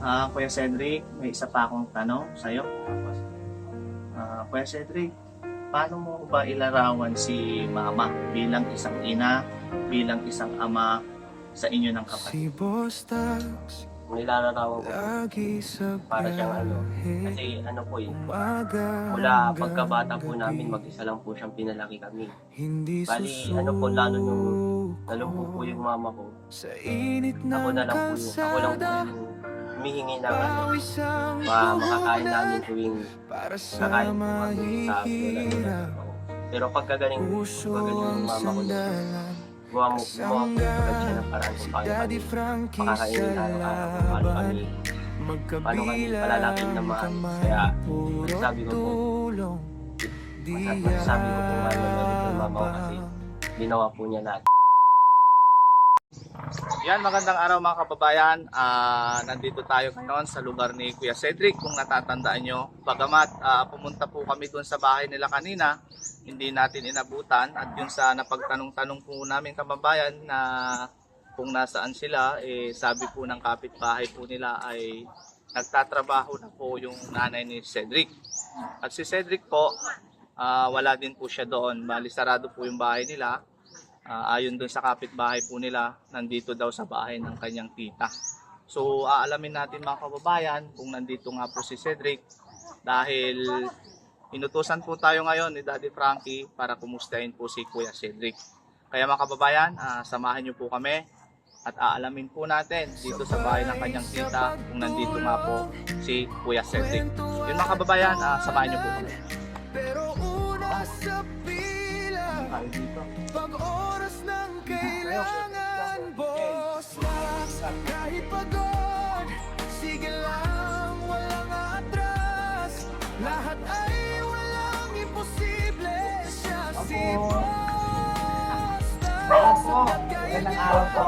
Kuya Cedric, may isa pa akong tanong sa'yo. Kuya Cedric, paano mo ba ilarawan si Mama bilang isang ina, bilang isang ama sa inyo ng kapatid? Nilalarawan ko po, para siyang kasi po mula pagkabata po namin, mag-isa lang po siyang pinalaki kami. Bali, po, lalo po yung mama ko. Ako na lang po ako lang po yung humihingi ng makakain namin tuwing kakain po kami sa lola ko. Pero pagkagaling yung mama ko, gumawa po siya ng paraan kung paano kami makakainin araw-araw, paano kami palalaki ng maayos. Kaya sabi ko po, masasabi ko po ng mama ko kasi ginawa po niya lahat. Yan, magandang araw mga kababayan. Nandito tayo ngayon sa lugar ni Kuya Cedric. Kung natatandaan nyo, bagamat pumunta po kami doon sa bahay nila kanina, hindi natin inabutan. At yung sa napagtanong-tanong po namin kababayan na kung nasaan sila, sabi po ng kapitbahay po nila ay nagtatrabaho na po yung nanay ni Cedric. At si Cedric po, wala din po siya doon. Bali, sarado po yung bahay nila. Ayon doon sa kapitbahay po nila, nandito daw sa bahay ng kanyang tita. So aalamin natin mga kababayan kung nandito nga po si Cedric, dahil inutusan po tayo ngayon ni Daddy Frankie para kumustahin po si Kuya Cedric. Kaya mga kababayan, samahan niyo po kami at aalamin po natin dito sa bahay ng kanyang tita kung nandito nga po si Kuya Cedric. Yun mga kababayan, samahan niyo po kami. Pero una sa pila, pag oras ng kailangan, boss, kahit pagod, sige lang, walang atras, lahat ay walang imposible, siya si boss. Opo, magandang araw po.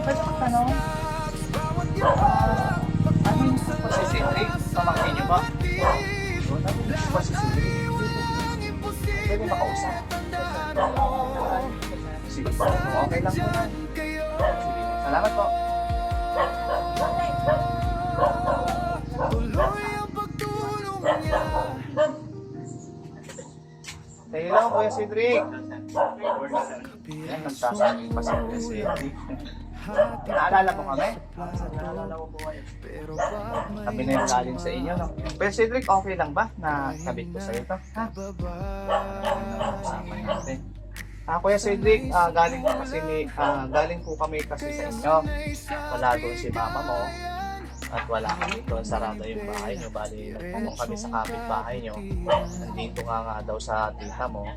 Pwede ko tanong, ano yung po si Cedric? Pamangkin niyo ba? Ano yung po si Cedric? Pwede makausap? Sige po, okay lang po. Salamat po. Hello, Kuya Cedric. Yan, nagsasabi pa si Kuya Cedric. Naalala mo kami? Naalala ko po kayo. Kami na yung galing sa inyo, no? Kuya Cedric, okay lang ba na sabit ko sa'yo ito? Ha? Usapan natin. Kuya Cedric, galing po kami kasi sa inyo. Wala doon si mama mo. At wala kami doon, sarado yung bahay nyo. Bali, nagpunong kami sa kapitbahay nyo. Nandito nga daw sa tita mo.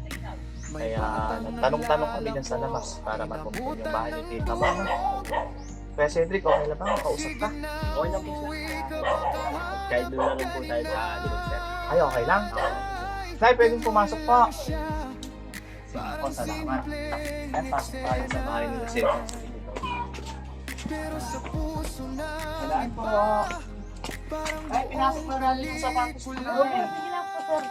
Kaya nagtanong-tanong kami dyan sa labas para matumpun yung bahay ni tita mo. Kaya Cedric, okay lang ba? Makausap ka? Okay lang po sir. Kahit doon na lang po tayo sa likod sir. Ay, okay lang? Tay, pwedeng pumasok po. Sige po, salamat. Ay, pasok tayo sa bahay nila Cedric. Kailangan po. Ay, pinasok na natin yung sapatos ko na. Sige lang po, sir.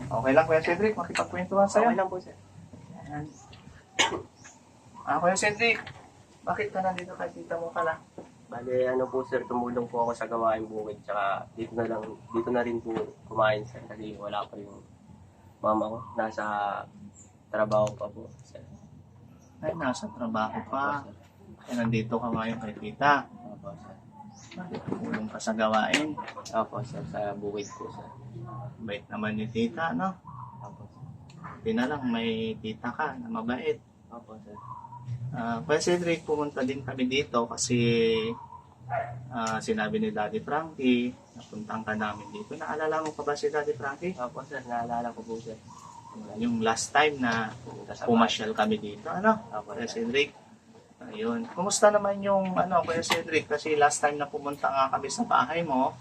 Okay lang, Kuya Cedric, makipagkwentuhan sa'yo. Okay lang po sir. Ayan. Kuya Cedric, bakit ka nandito kay tita mo pala? Bale, po sir, tumulong po ako sa gawain bukid, tsaka dito na rin po kumain sir, kasi wala pa yung mama ko, nasa trabaho pa po sir. Ay, nasa trabaho pa. Opo, sir. Ay, nandito ka ngayon kay tita. Opo sir. Tulong ka sa gawain. Opo sir, sa bukid po sir. Bait naman ni tita, no? Opo sir. Hindi na lang, may tita ka na mabait. Opo sir. Kuya Cedric, pumunta din kami dito kasi sinabi ni Daddy Frankie, napuntahan ka namin dito. Naalala mo pa ba si Daddy Frankie? Opo sir, naalala ko po sir. Yung last time na pumasyal kami dito, ano? Opo Kuya sir. Cedric. Ayun. Kumusta naman yung Kuya Cedric? Kasi last time na pumunta nga kami sa bahay mo,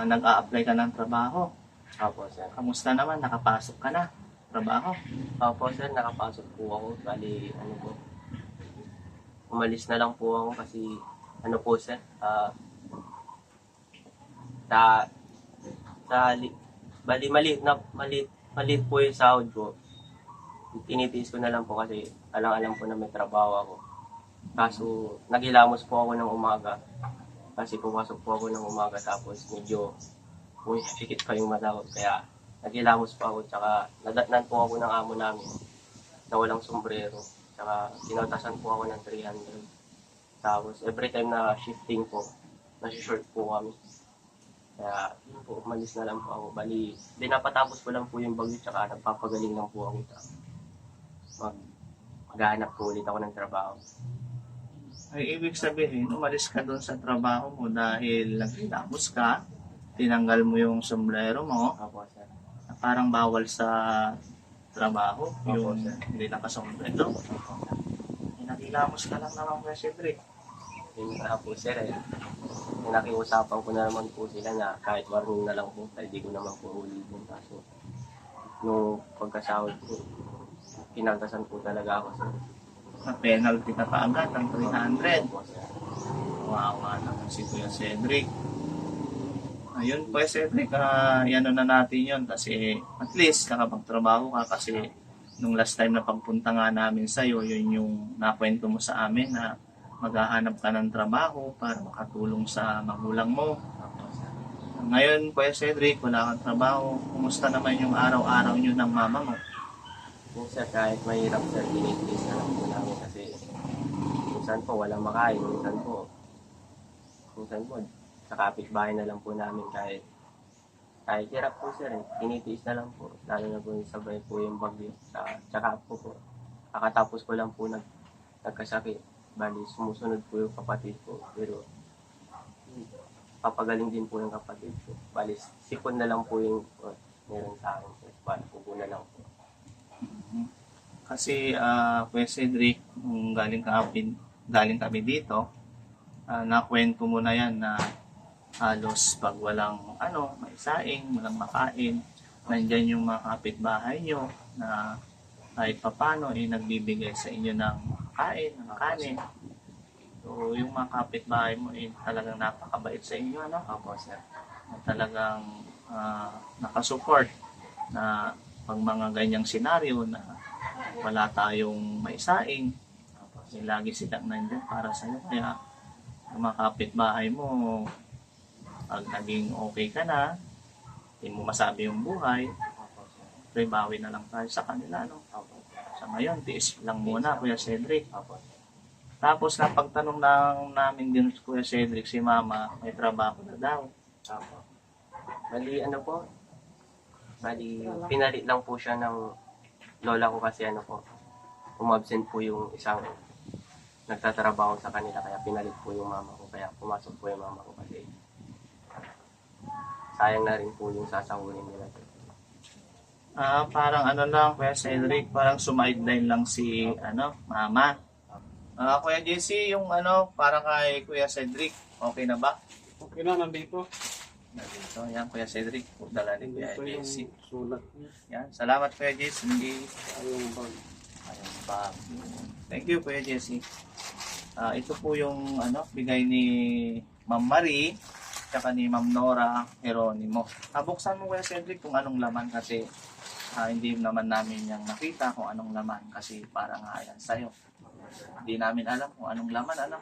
nag-a-apply ka ng trabaho. Opo sir. Kamusta naman? Nakapasok ka na? Trabaho? Opo sir, nakapasok po ako. Bali, po, umalis na lang po ako kasi po sir, bali maliit maliit po yung sahod ko. Tinitiis ko na lang po kasi alam po na may trabaho ako. Kaso naghilamos po ako ng umaga kasi pumasok po ako ng umaga tapos medyo pikit pa yung mata ko. Kaya naghilamos po ako tsaka nadatnan po ako ng amo namin na walang sombrero. Tsaka sinatasan po ako ng 300. Tapos every time na shifting po, nasi-short po kami. Kaya yun po, umalis na lang po ako. Bali, dinapatapos ko lang po yung bagyo tsaka nagpapagaling lang po ako. Maghahanap po ulit ako ng trabaho. Ay, ibig sabihin, umalis ka doon sa trabaho mo dahil naghilamos ka, tinanggal mo yung sombrero mo, Apo, sir. na parang bawal sa trabaho, Opo, yung sir. hindi nakasombrero. Naghilamos ka lang naman, Kuya Cedric. Yun nga po, sir. Nakiusapan ko na naman po sila na kahit warning na lang po, hindi ko naman po ulitin. Kaso, nung pagkasahod ko, pinagdasan po talaga ako, sir. Na penalty ka pa agad ng 300. Opo, sir. Wawa naman si Kuya Cedric. Ayun, Kuya Cedric, yan na natin yun kasi at least nakapagtrabaho ka kasi nung last time na pagpunta nga namin sa'yo, yun yung nakwento mo sa amin na maghahanap ka ng trabaho para makatulong sa magulang mo. Opo, sir. Ngayon, Kuya Cedric, wala kang trabaho. Kumusta naman yung araw-araw nyo ng mama mo? Minsan kahit mahirap, sir, tinitiis na lang po namin kasi minsan po walang makain, minsan po sa kapitbahay na lang po namin kahit hirap po, sir, tinitiis na lang po, lalo na po yung sabay po yung bagyo. Tsaka po kakatapos ko lang po nagkasakit, bali sumusunod po yung kapatid ko, pero papagaling din po yung kapatid ko, bali sipon na lang po yung meron sa akin, sir, bali pupo na lang po. Kasi, Kuya Cedric, nung galing kami dito, nakwento mo na yan na halos pag walang maisaing, walang makain, nandyan yung mga kapitbahay nyo na kahit papano nagbibigay sa inyo ng kain, ng kanin. So, yung mga kapitbahay mo talagang napakabait sa inyo, ano? Opo, sir. Na talagang nakasupport na pag mga ganyang senaryo na wala tayong maisaing, lagi silang nandyan para sa iyo. Kaya yung mga kapitbahay mo, pag naging okay ka na, hindi mo masabi yung buhay, Opo, sir. pre bawi na lang tayo sa kanila. No? Opo, Sa ngayon, tiis lang muna, Kuya Cedric. opo. Tapos napagtanong lang namin din Kuya Cedric, si Mama, may trabaho na daw. Opo. Bali, pinalit lang po siya ng lola ko kasi umabsent po yung isang nagtatrabaho sa kanila kaya pinalit po yung mama ko kaya pumasok po yung mama ko kasi sayang na rin po yung sasahurin nila. Parang lang, Kuya Cedric, parang sumideline lang si Mama. Kuya JC, yung para kay Kuya Cedric, okay na ba? Okay na, nandito. Nandito, yan Kuya Cedric, dala ni Kuya Nandito yung JC. sulat niya. Yan, salamat Kuya JC. Ayong bag. Ayun pa. Thank you Kuya JC. Ito po yung bigay ni Ma'am Marie tsaka ni Ma'am Nora Geronimo. Buksan mo Kuya Cedric kung anong laman kasi hindi naman namin yung nakita kung anong laman kasi parang ayan sa'yo. Hindi namin alam kung anong laman,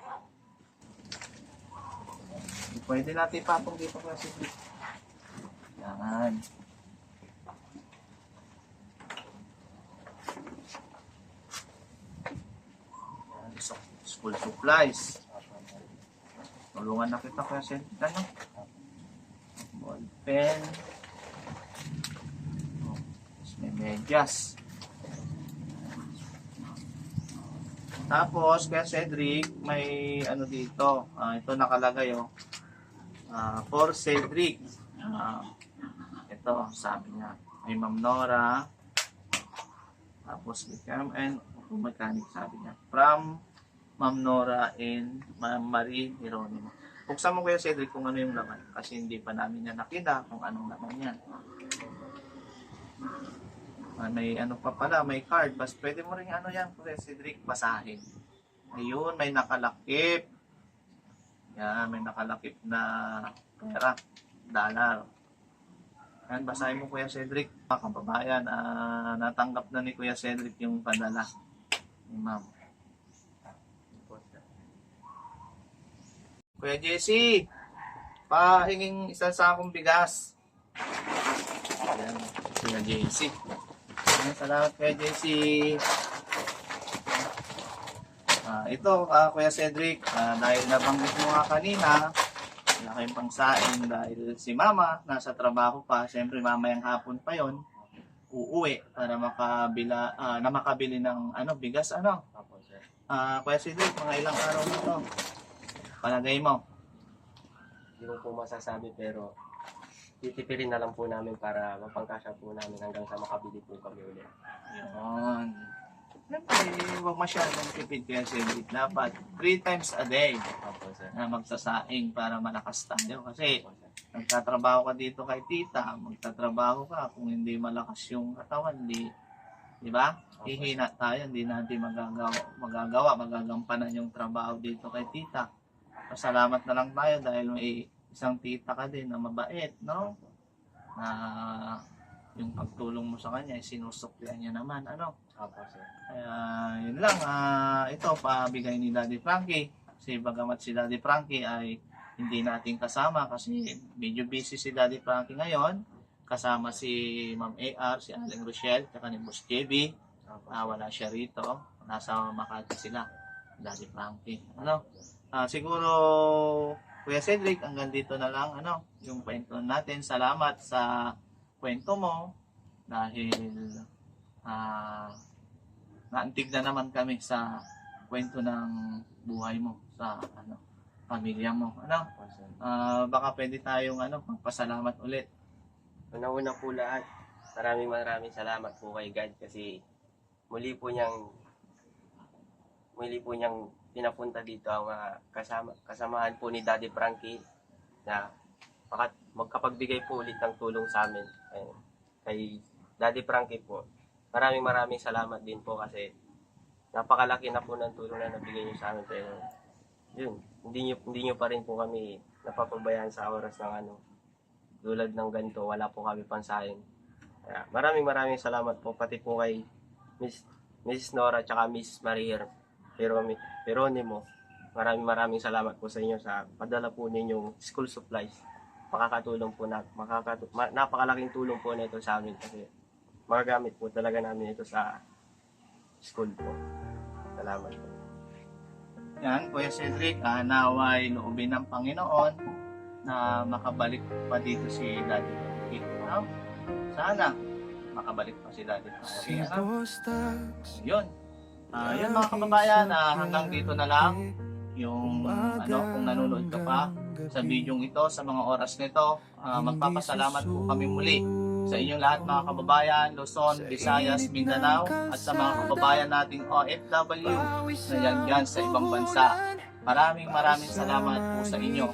Pwede natin ipatong dito Kuya Cedric. Yan. School supplies. Tulungan na kita Kuya Cedric. Ball pen. May medyas. Tapos, Kuya Cedric, may dito. Ito nakalagay, for Cedric. Ito, sabi niya. May Ma'am Nora. Tapos, and mechanic, sabi niya. From Ma'am Nora and Ma'am Marie Geronimo. Buksan mo Kuya Cedric kung ano yung laman. Kasi hindi pa namin yan nakita kung anong laman yan. May pa pala, may card. Bas, pwede mo rin yan, Kuya Cedric, basahin. Ayun, may nakalakip. Yan, may nakalakip na pera, dollar. Yan, basahin mo Kuya Cedric. Mga kababayan, natanggap na ni Kuya Cedric yung padala ni Ma'am. Kuya Jesse, pahinging isang sakong bigas. Ayan, Kuya Jesse. Ayan, salamat Kuya Jesse. Ito, Kuya Cedric, dahil nabanggit mo nga kanina, wala kayong pangsaing dahil si Mama nasa trabaho pa. Siyempre mamayang hapon pa yon uuwi para makabili ng bigas. Opo, sir. Kuya Cedric, mga ilang araw na ito? Palagay mo? Hindi ko po masasabi pero titipirin na lang po namin para mapangkasya po namin hanggang sa makabili po kami ulit. Yun. Siyempre, huwag masyadong tipid Kuya Cedric. Dapat 3 times a day Opo, sir. na magsasaing para malakas tayo. Kasi Opo, sir. nagtatrabaho ka dito kay tita, magtatrabaho ka, kung hindi malakas yung katawan, di ba? Hihina tayo, hindi natin magagampanan yung trabaho dito kay tita. Pasalamat na lang tayo dahil may isang tita ka din na mabait, no? Na yung pagtulong mo sa kanya, sinusuklian niya naman, Opo, sir. Kaya yun lang, ito pabigay ni Daddy Frankie. Kasi bagamat si Daddy Frankie ay hindi natin kasama kasi medyo busy si Daddy Frankie ngayon. Kasama si Ma'am AR, si Aling Rochelle, saka ni Boss JB. Opo, Wala siya rito. Nasa Makati sila, Daddy Frankie. Siguro, Kuya Cedric, hanggang dito na lang yung kwento natin. Salamat sa kwento mo dahil naantig na naman kami sa kwento ng buhay mo sa pamilya mo. Opo, sir. Baka pwede tayong magpasalamat ulit. Una-una po lahat, maraming salamat po kay God kasi muli po niyang pinapunta dito ang mga kasamahan po ni Daddy Frankie na magkapagbigay po ulit ng tulong sa amin. Kay Daddy Frankie po, maraming salamat din po kasi napakalaki na po ng tulong na nabigay niyo sa amin. Pero yun, hindi niyo pa rin po kami napapabayaan sa oras ng tulad ng ganito, wala po kami pansahin. Kaya maraming salamat po pati po kay Mrs. Nora at Miss Maria Peronimo. Maraming salamat po sa inyo sa padala po ninyong school supplies. Makakatulong po napakalaking tulong po nito sa amin kasi magagamit po talaga namin ito sa school po. Salamat po. Yan, Kuya Cedric, naway loobin ng Panginoon na makabalik pa dito si Daddy Frankie. Sana makabalik pa si Daddy Frankie. Yun. Yun mga kababayan, hanggang dito na lang yung kung nanonood ka pa sa video ito, sa mga oras nito, magpapasalamat po kami muli sa inyong lahat mga kababayan, Luzon, Visayas, Mindanao at sa mga kababayan nating OFW na yan sa ibang bansa. Maraming salamat po sa inyo.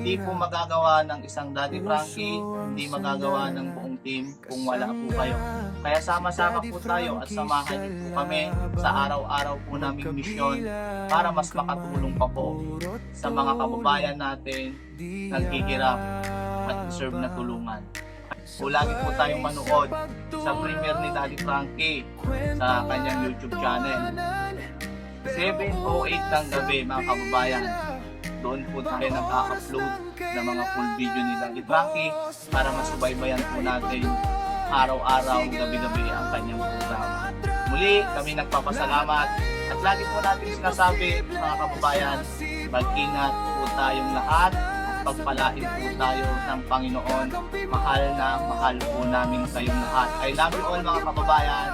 Hindi po magagawa ng isang Daddy Frankie, hindi magagawa ng buong team kung wala po kayo. Kaya sama-sama po tayo at samahan niyo po kami sa araw-araw po naming misyon para mas makatulong pa po sa mga kababayan natin naghihirap at deserve na tulungan. So, lagi po tayong manood sa premiere ni Daddy Frankie sa kanyang YouTube channel. 7:08 ng gabi mga kababayan. Doon po tayo nag-upload ng mga full video ni Daddy Frankie para masubaybayan po natin araw-araw, gabi-gabi ang kanyang programa. Muli kami nagpapasalamat at lagi po natin sinasabi mga kababayan, mag-ingat po tayong lahat at pagpalain po tayo ng Panginoon. Mahal na mahal po namin kayong lahat. I love you all mga kababayan.